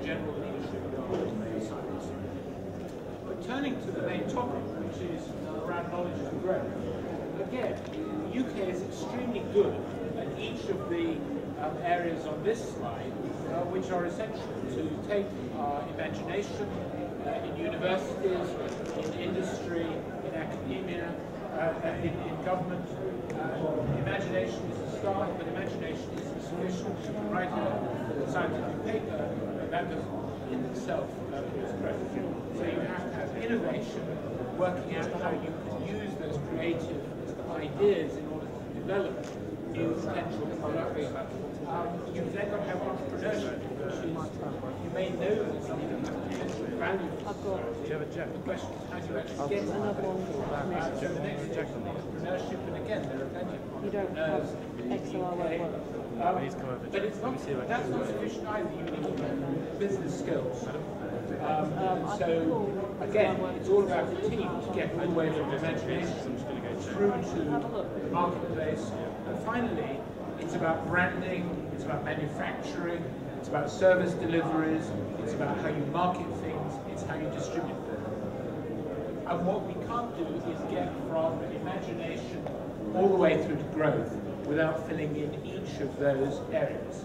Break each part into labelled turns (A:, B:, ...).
A: general leadership of science. But turning to the main topic, which is around knowledge and growth, again, the UK is extremely good at each of the areas on this slide, which are essential to take our imagination in universities, in industry, in academia, in government. Imagination is the start, but imagination is insufficient. You can write a scientific paper, and that doesn't in itself is growth. So you have to have innovation, working out how you can use those creative ideas in order to develop new potential products. You've then got to have entrepreneurship, which is, you may know there's something that potential value. The question is, how do you actually get another one? So the next step is entrepreneurship, and again, there are plenty of entrepreneurs in the UK. But it's not, that's not sufficient either. You need business skills. So again, it's all about the team to get all the way from imagination through to the marketplace. And finally, it's about branding, it's about manufacturing, it's about service deliveries, it's about how you market things, it's how you distribute them. And what we can't do is get from imagination all the way through to growth without filling in each of those areas.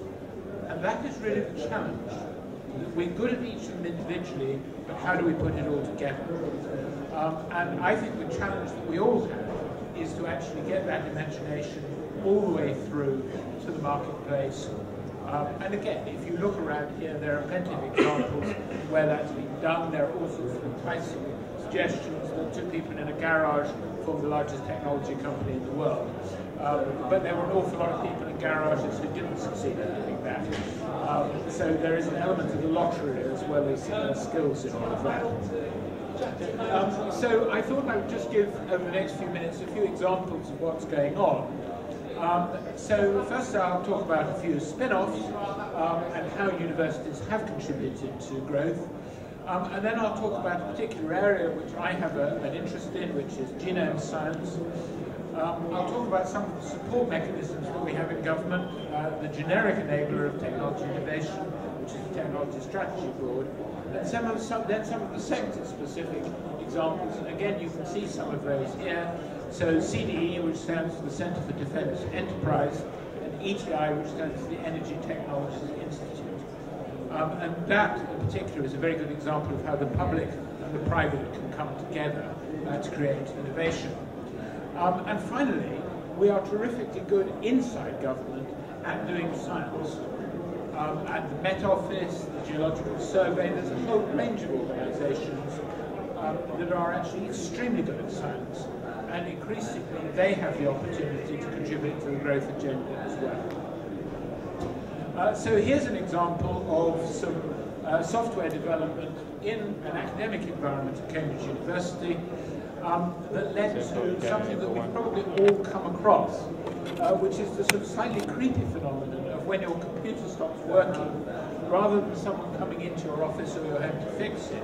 A: And that is really the challenge. We're good at each of them individually, but how do we put it all together? And I think the challenge that we all have is to actually get that imagination all the way through to the marketplace. And again, if you look around here, there are plenty of examples where that's been done. There are all sorts of enticing suggestions that two people in a garage formed the largest technology company in the world. But there were an awful lot of people in garages who didn't succeed in doing that. So there is an element of the lottery as well as skills in all of that. So I thought I would just give, over the next few minutes, a few examples of what's going on. So first I'll talk about a few spin-offs and how universities have contributed to growth. And then I'll talk about a particular area which I have an interest in, which is genome science. I'll talk about some of the support mechanisms that we have in government, the generic enabler of technology innovation, which is the Technology Strategy Board, and then some of the sector-specific examples. And again, you can see some of those here. So CDE, which stands for the Centre for Defence Enterprise, and ETI, which stands for the Energy Technologies Institute. And that, in particular, is a very good example of how the public and the private can come together to create innovation. And finally, we are terrifically good inside government at doing science. At the Met Office, the Geological Survey, there's a whole range of organisations that are actually extremely good at science. And increasingly, they have the opportunity to contribute to the growth agenda as well. So here's an example of some software development in an academic environment at Cambridge University that led to something that we've probably all come across, which is the sort of slightly creepy phenomenon of when your computer stops working, rather than someone coming into your office or your home to fix it,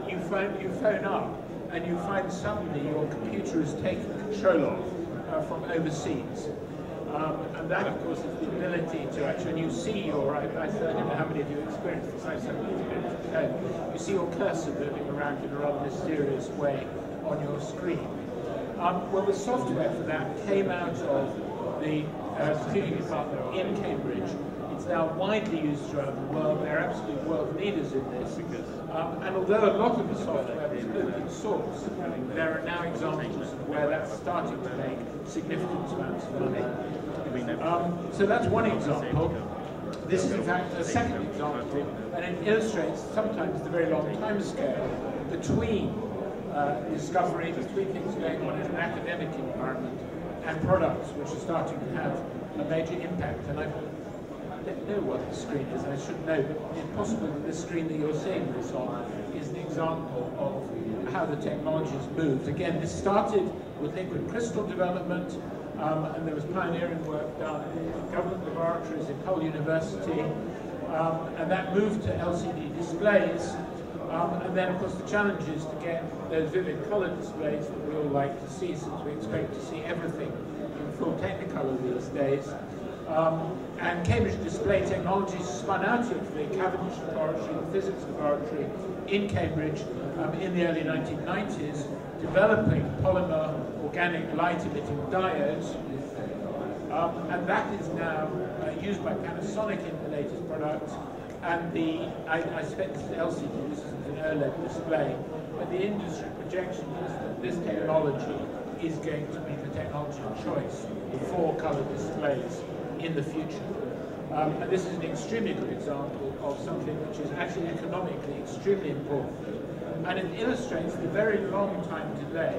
A: you phone up and you find suddenly your computer is taken control of from overseas. And that, of course, is the ability to actually, when you see your, I don't know how many of you experienced this, I certainly experienced it at home, you see your cursor moving around in a rather mysterious way on your screen. Well, the software for that came out of the computing department in Cambridge. It's now widely used throughout the world. They're absolute world leaders in this. And although a lot of the software is open source, there are now examples of where that's starting to make significant amounts of money. So that's one example. This is in fact a second example, and it illustrates sometimes the very long time scale between discovery, between things going on in an academic environment and products which are starting to have a major impact. And I don't know what the screen is, I should know, but it's possible that this screen that you're seeing this on is an example of how the technology has moved. Again, this started with liquid crystal development, and there was pioneering work done in government laboratories in Hull University, and that moved to LCD displays. And then, of course, the challenge is to get those vivid colour displays that we all like to see, since we expect to see everything in full Technicolor these days. And Cambridge Display Technologies spun out of the Cavendish Laboratory, the physics laboratory in Cambridge in the early 1990s, developing polymer organic light-emitting diodes. And that is now used by Panasonic in the latest products. And I expect this is LCD, this isn't an OLED display, but the industry projection is that this technology is going to be the technology of choice for color displays in the future. And this is an extremely good example of something which is actually economically extremely important. And it illustrates the very long time delay.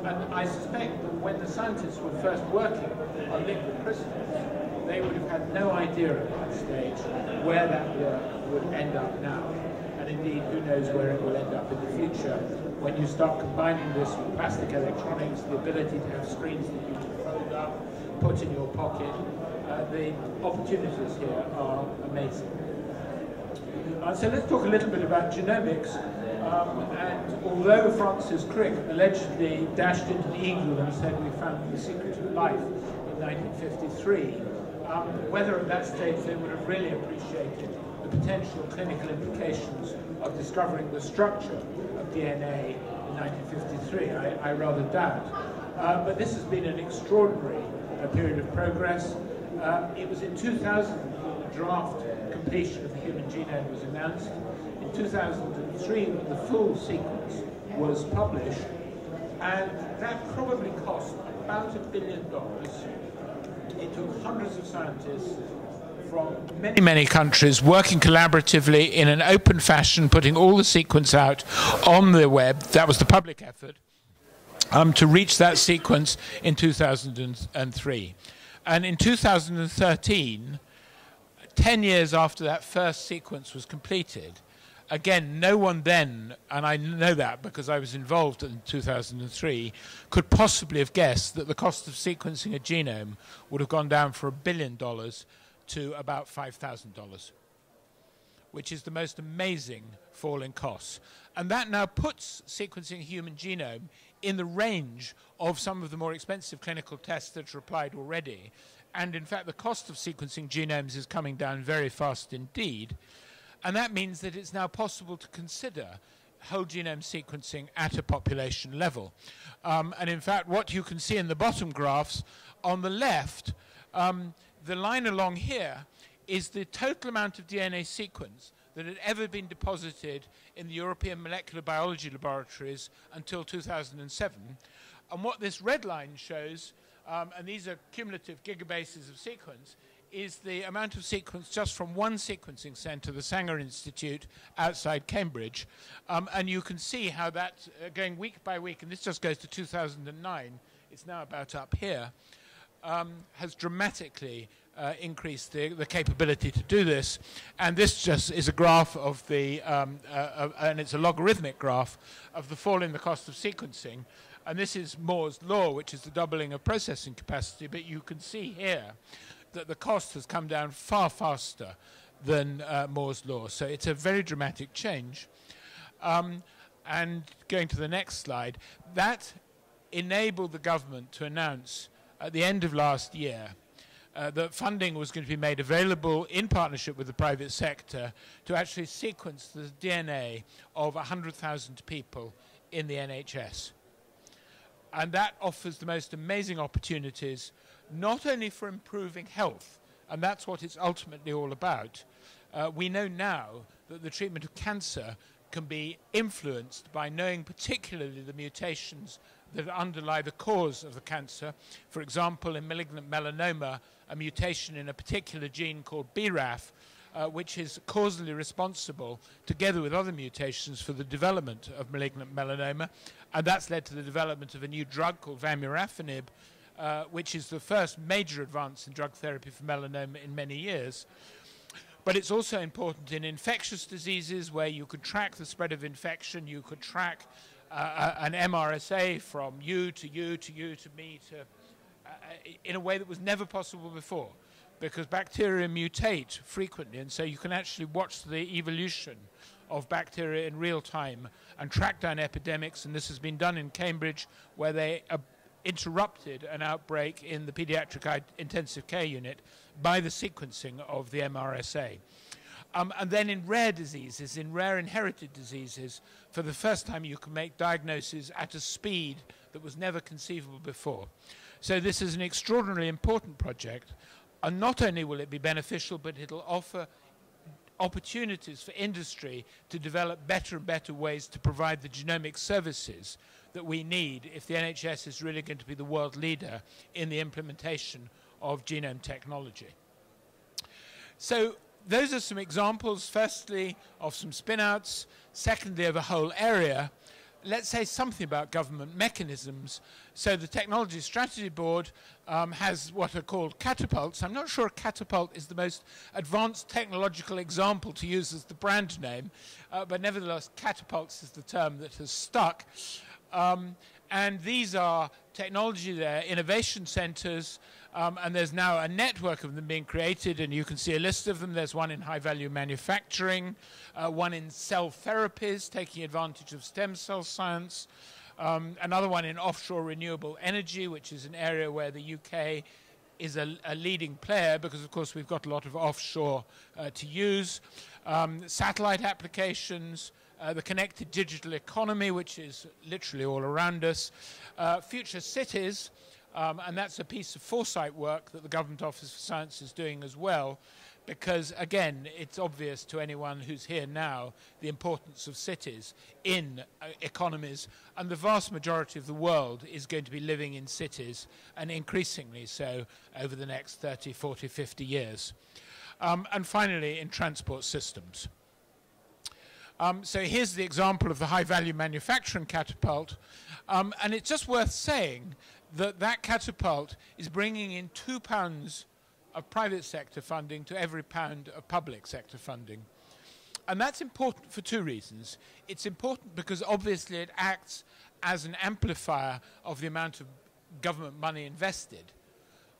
A: And I suspect that when the scientists were first working on liquid crystals, they would have had no idea at that stage where that work would end up now. And indeed, who knows where it will end up in the future when you start combining this with plastic electronics, the ability to have screens that you can fold up, put in your pocket. The opportunities here are amazing. So let's talk a little bit about genomics. And although Francis Crick allegedly dashed into the eagle and said we found the secret of life in 1953, whether at that stage they would have really appreciated the potential clinical implications of discovering the structure of DNA in 1953, I rather doubt. But this has been an extraordinary period of progress. It was in 2000 that the draft completion of the human genome was announced. In 2003, when the full sequence was published, and that probably cost about $1 billion. It took hundreds of scientists from many countries working collaboratively in an open fashion, putting all the sequence out on the web. That was the public effort to reach that sequence in 2003. And in 2013, 10 years after that first sequence was completed, again, no one then, and I know that because I was involved in 2003, could possibly have guessed that the cost of sequencing a genome would have gone down from $1 billion to about $5,000, which is the most amazing fall in costs. And that now puts sequencing a human genome in the range of some of the more expensive clinical tests that are applied already. And in fact, the cost of sequencing genomes is coming down very fast indeed. And that means that it's now possible to consider whole genome sequencing at a population level. And in fact, what you can see in the bottom graphs, on the left, the line along here is the total amount of DNA sequence that had ever been deposited in the European molecular biology laboratories until 2007. And what this red line shows, and these are cumulative gigabases of sequence, is the amount of sequence just from one sequencing center, the Sanger Institute outside Cambridge. And you can see how that, going week by week, and this just goes to 2009, it's now about up here, has dramatically increased the capability to do this. And this just is a graph of the, and it's a logarithmic graph of the fall in the cost of sequencing. And this is Moore's law, which is the doubling of processing capacity. But you can see here that the cost has come down far faster than Moore's law. So it's a very dramatic change. And going to the next slide, that enabled the government to announce at the end of last year that funding was going to be made available in partnership with the private sector to actually sequence the DNA of 100,000 people in the NHS. And that offers the most amazing opportunities, not only for improving health, and that's what it's ultimately all about. We know now that the treatment of cancer can be influenced by knowing particularly the mutations that underlie the cause of the cancer. For example, in malignant melanoma, a mutation in a particular gene called BRAF, which is causally responsible, together with other mutations, for the development of malignant melanoma. And that's led to the development of a new drug called vamurafenib, which is the first major advance in drug therapy for melanoma in many years. But it's also important in infectious diseases where you could track the spread of infection, you could track an MRSA from you to you to you to me to in a way that was never possible before, because bacteria mutate frequently, and so you can actually watch the evolution of bacteria in real time and track down epidemics. And this has been done in Cambridge, where they interrupted an outbreak in the pediatric intensive care unit by the sequencing of the MRSA. And then in rare diseases, in rare inherited diseases, for the first time you can make diagnoses at a speed that was never conceivable before. So this is an extraordinarily important project, and not only will it be beneficial, but it'll offer opportunities for industry to develop better and better ways to provide the genomic services that we need if the NHS is really going to be the world leader in the implementation of genome technology. So those are some examples, firstly, of some spin-outs, secondly, of a whole area. Let's say something about government mechanisms. So the Technology Strategy Board has what are called catapults. I'm not sure a catapult is the most advanced technological example to use as the brand name, but nevertheless, catapults is the term that has stuck. And these are technology, they're innovation centers, and there's now a network of them being created, and you can see a list of them. There's one in high-value manufacturing, one in cell therapies, taking advantage of stem cell science, another one in offshore renewable energy, which is an area where the UK is a leading player because, of course, we've got a lot of offshore to use, satellite applications, the connected digital economy, which is literally all around us, future cities, and that's a piece of foresight work that the Government Office for Science is doing as well, because, again, it's obvious to anyone who's here now the importance of cities in economies, and the vast majority of the world is going to be living in cities, and increasingly so over the next 30, 40, 50 years. And finally, in transport systems. So here's the example of the high-value manufacturing catapult, and it's just worth saying that that catapult is bringing in £2 of private sector funding to every pound of public sector funding. And that's important for two reasons. It's important because obviously it acts as an amplifier of the amount of government money invested.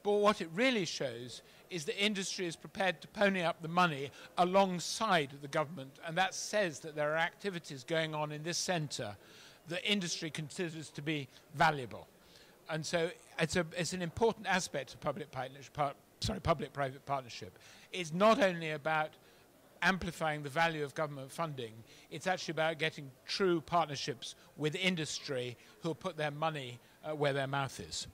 A: But what it really shows is that industry is prepared to pony up the money alongside the government, and that says that there are activities going on in this centre that industry considers to be valuable. And so it's an important aspect of public-private partnership. It's not only about amplifying the value of government funding, it's actually about getting true partnerships with industry who will put their money where their mouth is.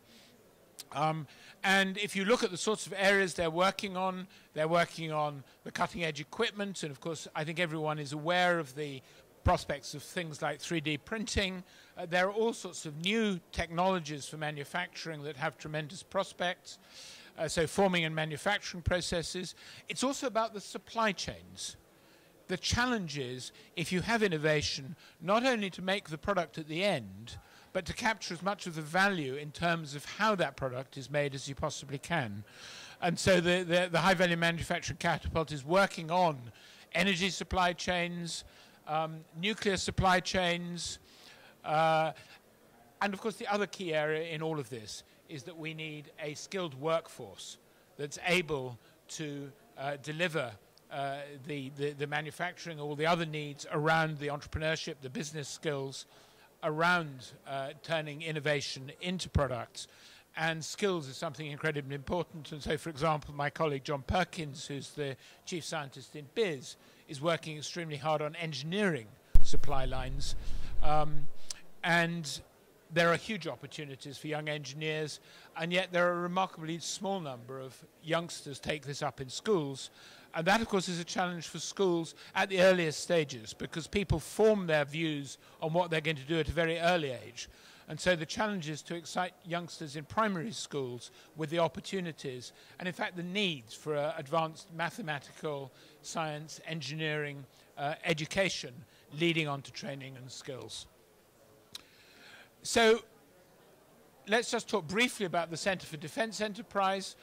A: And if you look at the sorts of areas they're working on the cutting-edge equipment, and of course I think everyone is aware of the prospects of things like 3D printing. There are all sorts of new technologies for manufacturing that have tremendous prospects, so forming and manufacturing processes. It's also about the supply chains. The challenge is, if you have innovation, not only to make the product at the end, but to capture as much of the value in terms of how that product is made as you possibly can. And so the high-value manufacturing catapult is working on energy supply chains, nuclear supply chains, and of course the other key area in all of this is that we need a skilled workforce that's able to deliver the manufacturing, all the other needs around the entrepreneurship, the business skills, around turning innovation into products. And skills is something incredibly important. And so, for example, my colleague John Perkins, who's the chief scientist in BIS, is working extremely hard on engineering supply lines. And there are huge opportunities for young engineers, and yet there are a remarkably small number of youngsters take this up in schools. And that, of course, is a challenge for schools at the earliest stages, because people form their views on what they're going to do at a very early age. And so the challenge is to excite youngsters in primary schools with the opportunities and, in fact, the needs for advanced mathematical, science, engineering, education, leading on to training and skills. So let's just talk briefly about the Centre for Defence Enterprise.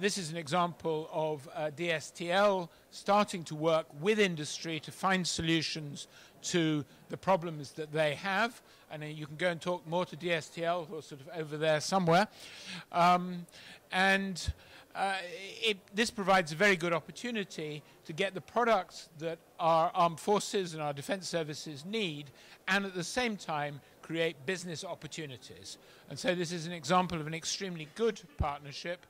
A: This is an example of DSTL starting to work with industry to find solutions to the problems that they have. And you can go and talk more to DSTL, who are sort of over there somewhere. This provides a very good opportunity to get the products that our armed forces and our defence services need, and at the same time create business opportunities. And so this is an example of an extremely good partnership.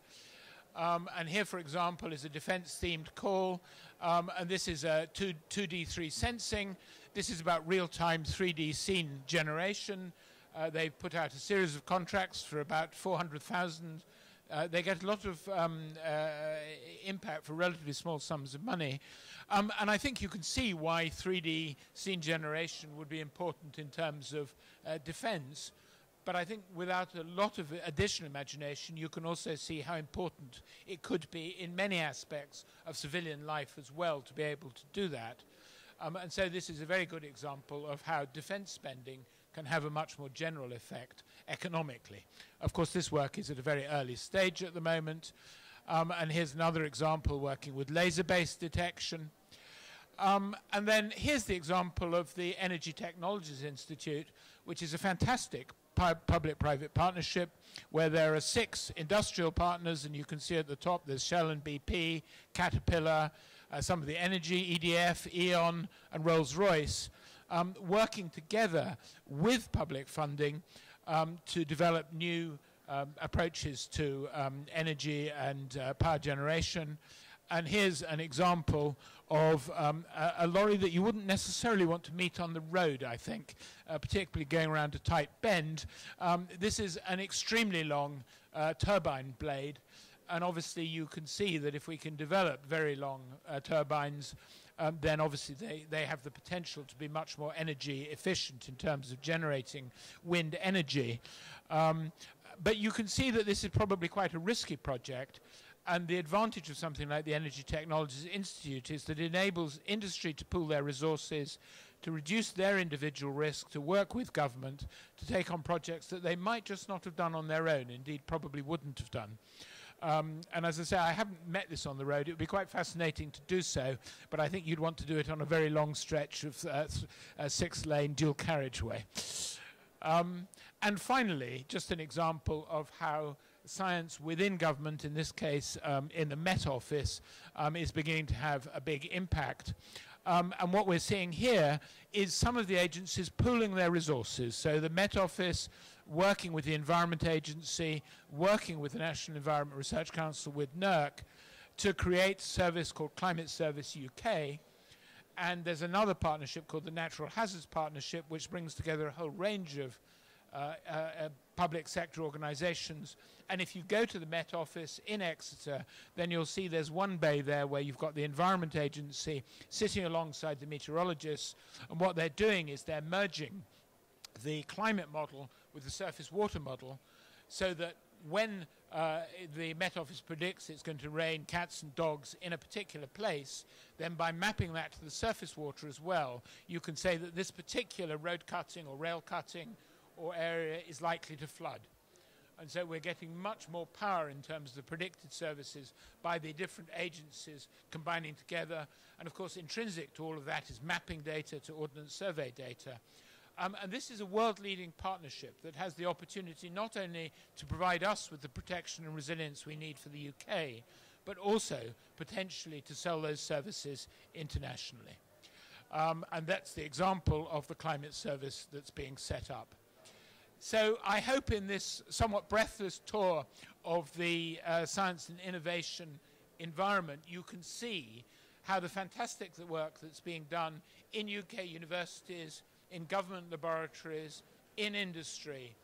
A: And here, for example, is a defense-themed call. And this is a 2D3 sensing. This is about real-time 3D scene generation. They've put out a series of contracts for about 400,000. They get a lot of impact for relatively small sums of money. And I think you can see why 3D scene generation would be important in terms of defense. But I think without a lot of additional imagination, you can also see how important it could be in many aspects of civilian life as well to be able to do that. And so this is a very good example of how defense spending can have a much more general effect economically. Of course, this work is at a very early stage at the moment. And here's another example working with laser-based detection. And then here's the example of the Energy Technologies Institute, which is a fantastic public-private partnership where there are 6 industrial partners, and you can see at the top there's Shell and BP, Caterpillar, some of the energy, EDF, E.ON, and Rolls-Royce, working together with public funding to develop new approaches to energy and power generation. And here's an example of a lorry that you wouldn't necessarily want to meet on the road, I think, particularly going around a tight bend. This is an extremely long turbine blade. And obviously you can see that if we can develop very long turbines, then obviously they have the potential to be much more energy efficient in terms of generating wind energy. But you can see that this is probably quite a risky project. And the advantage of something like the Energy Technologies Institute is that it enables industry to pool their resources, to reduce their individual risk, to work with government, to take on projects that they might just not have done on their own, indeed probably wouldn't have done. And as I say, I haven't met this on the road. It would be quite fascinating to do so, but I think you'd want to do it on a very long stretch of a 6-lane dual carriageway. And finally, just an example of how science within government, in this case in the Met Office, is beginning to have a big impact. And what we're seeing here is some of the agencies pooling their resources. So the Met Office working with the Environment Agency, working with the National Environment Research Council, with NERC, to create a service called Climate Service UK. And there's another partnership called the Natural Hazards Partnership, which brings together a whole range of public sector organizations. And if you go to the Met Office in Exeter, then you'll see there's one bay there where you've got the Environment Agency sitting alongside the meteorologists. And what they're doing is they're merging the climate model with the surface water model, so that when the Met Office predicts it's going to rain cats and dogs in a particular place, then by mapping that to the surface water as well, you can say that this particular road cutting or rail cutting or area is likely to flood. And so we're getting much more power in terms of the predicted services by the different agencies combining together. And of course, intrinsic to all of that is mapping data to Ordnance Survey data. And this is a world-leading partnership that has the opportunity not only to provide us with the protection and resilience we need for the UK, but also potentially to sell those services internationally. And that's the example of the climate service that's being set up. So I hope in this somewhat breathless tour of the science and innovation environment, you can see how the fantastic work that's being done in UK universities, in government laboratories, in industry,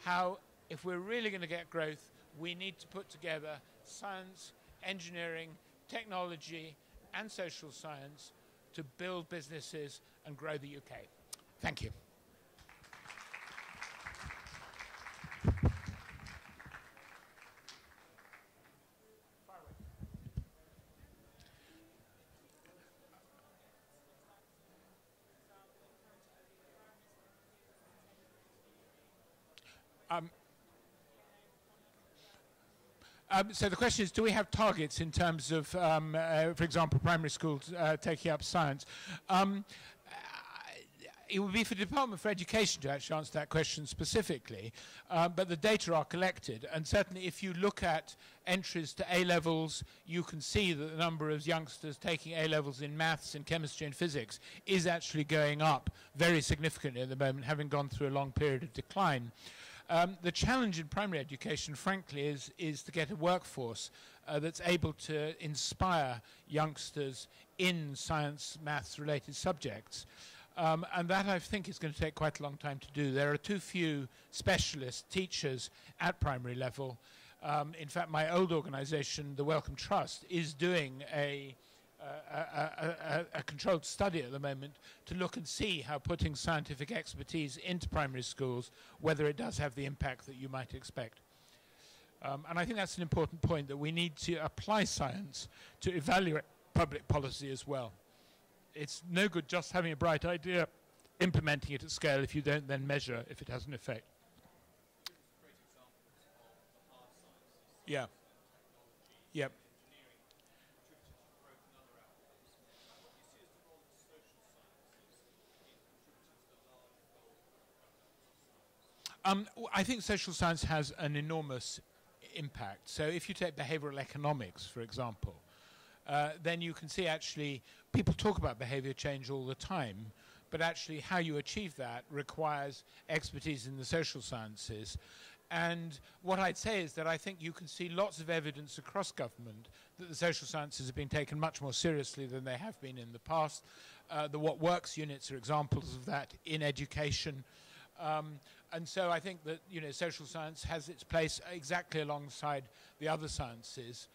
A: how if we're really going to get growth, we need to put together science, engineering, technology, and social science to build businesses and grow the UK. Thank you. So the question is, do we have targets in terms of, for example, primary schools taking up science? It would be for the Department for Education to actually answer that question specifically, but the data are collected, and certainly if you look at entries to A-levels, you can see that the number of youngsters taking A-levels in maths and chemistry and physics is actually going up very significantly at the moment, having gone through a long period of decline. The challenge in primary education, frankly, is to get a workforce that's able to inspire youngsters in science, maths-related subjects. And that, I think, is going to take quite a long time to do. There are too few specialist teachers at primary level. In fact, my old organisation, the Wellcome Trust, is doing a controlled study at the moment to look and see how putting scientific expertise into primary schools, whether it does have the impact that you might expect. And I think that's an important point, that we need to apply science to evaluate public policy as well. It's no good just having a bright idea, implementing it at scale, if you don't then measure if it has an effect. Yeah. Yep. I think social science has an enormous impact. So if you take behavioral economics, for example, then you can see actually people talk about behavior change all the time, but actually how you achieve that requires expertise in the social sciences. And what I'd say is that I think you can see lots of evidence across government that the social sciences have been taken much more seriously than they have been in the past. The What Works units are examples of that in education. And so I think that, you know, social science has its place exactly alongside the other sciences.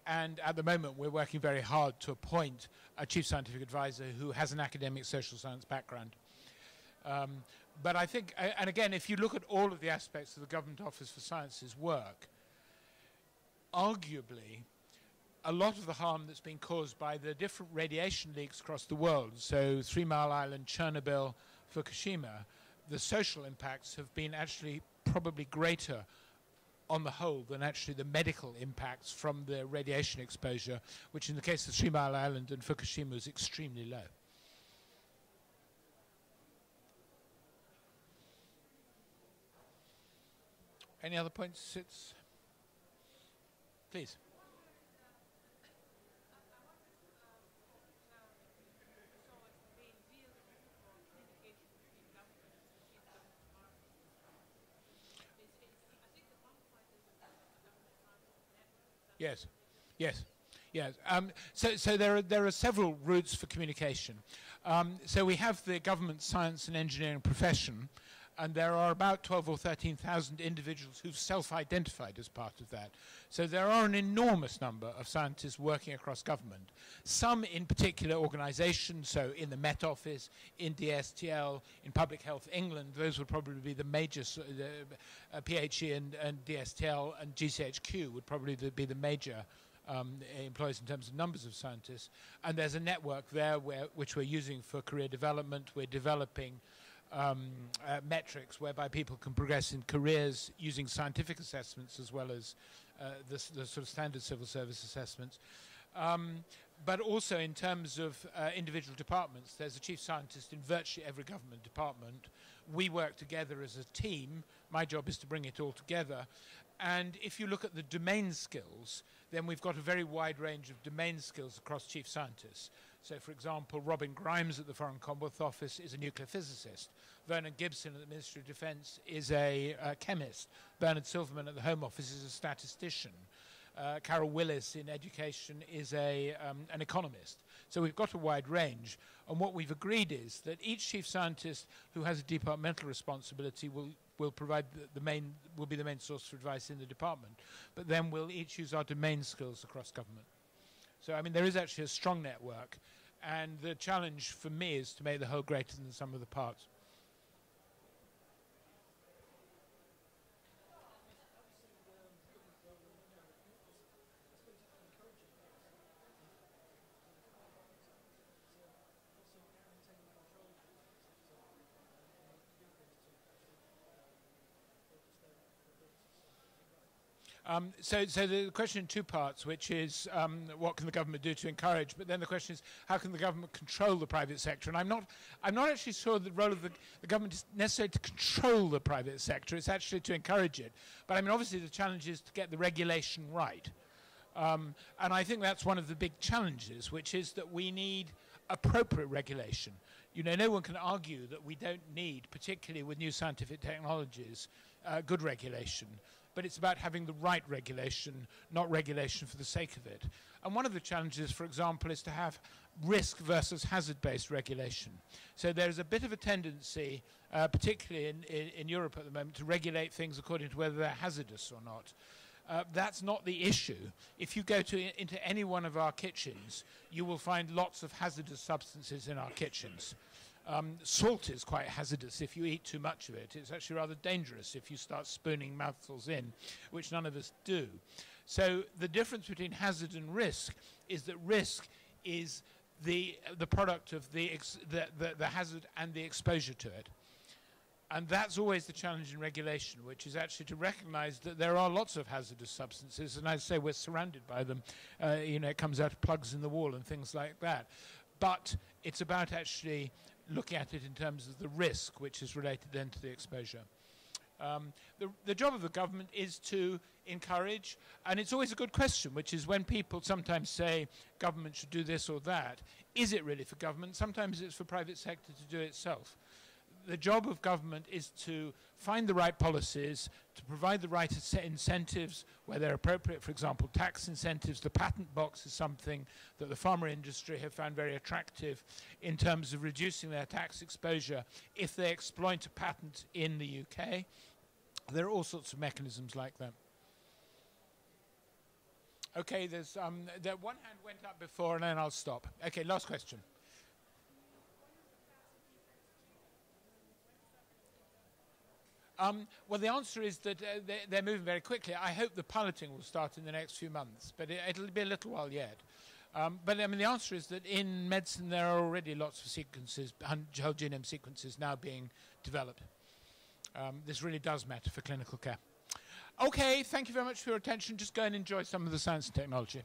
A: And at the moment, we're working very hard to appoint a chief scientific advisor who has an academic social science background. But I think, and again, if you look at all of the aspects of the Government Office for Science's work, arguably, a lot of the harm that's been caused by the different radiation leaks across the world, so 3 Mile Island, Chernobyl, Fukushima, the social impacts have been actually probably greater on the whole than actually the medical impacts from the radiation exposure, which in the case of 3 Mile Island and Fukushima was extremely low. Any other points? Please. Yes, yes, yes. So there are several routes for communication. So we have the government science and engineering profession, and there are about 12 or 13,000 individuals who've self-identified as part of that. So there are an enormous number of scientists working across government. Some in particular organisations, so in the Met Office, in DSTL, in Public Health England, those would probably be the major, PHE and DSTL and GCHQ would probably be the major employees in terms of numbers of scientists. And there's a network there which we're using for career development. We're developing metrics whereby people can progress in careers using scientific assessments as well as the sort of standard civil service assessments. But also in terms of individual departments, there's a chief scientist in virtually every government department. We work together as a team. My job is to bring it all together. And if you look at the domain skills, then we've got a very wide range of domain skills across chief scientists. So, for example, Robin Grimes at the Foreign Commonwealth Office is a nuclear physicist. Vernon Gibson at the Ministry of Defence is a chemist. Bernard Silverman at the Home Office is a statistician. Carol Willis in education is an economist. So we've got a wide range. And what we've agreed is that each chief scientist who has a departmental responsibility will provide will be the main source for advice in the department. But then we'll each use our domain skills across government. So, I mean, there is actually a strong network. And the challenge for me is to make the whole greater than the sum of the parts.
B: So the question in two parts, which is what can the government do to encourage, but then the question is how can the government control the private sector? And I'm not actually sure the role of the government is necessarily to control the private sector, it's actually to encourage it. But I mean, obviously the challenge is to get the regulation right. And I think that's one of the big challenges, which is that we need appropriate regulation. You know, no one can argue that we don't need, particularly with new scientific technologies, good regulation. But it's about having the right regulation, not regulation for the sake of it. And one of the challenges, for example, is to have risk versus hazard-based regulation. So there's a bit of a tendency, particularly in Europe at the moment, to regulate things according to whether they're hazardous or not. That's not the issue. If you go into any one of our kitchens, you will find lots of hazardous substances in our kitchens. Salt is quite hazardous if you eat too much of it. It's actually rather dangerous if you start spooning mouthfuls in, which none of us do. So the difference between hazard and risk is that risk is the product of the hazard and the exposure to it. And that's always the challenge in regulation, which is actually to recognize that there are lots of hazardous substances, and I say we're surrounded by them. You know, it comes out of plugs in the wall and things like that. But it's about actually looking at it in terms of the risk, which is related then to the exposure. The job of the government is to encourage, and it's always a good question, which is when people sometimes say government should do this or that, is it really for government? Sometimes it's for private sector to do it itself. The job of government is to find the right policies, to provide the right incentives where they're appropriate. For example, tax incentives. The patent box is something that the pharma industry have found very attractive in terms of reducing their tax exposure if they exploit a patent in the UK. There are all sorts of mechanisms like that. Okay, there's one hand went up before and then I'll stop. Okay, last question. Well, the answer is that they're moving very quickly. I hope the piloting will start in the next few months, but it'll be a little while yet. But I mean, the answer is that in medicine there are already lots of sequences, whole genome sequences now being developed. This really does matter for clinical care. Okay, thank you very much for your attention. Just go and enjoy some of the science and technology.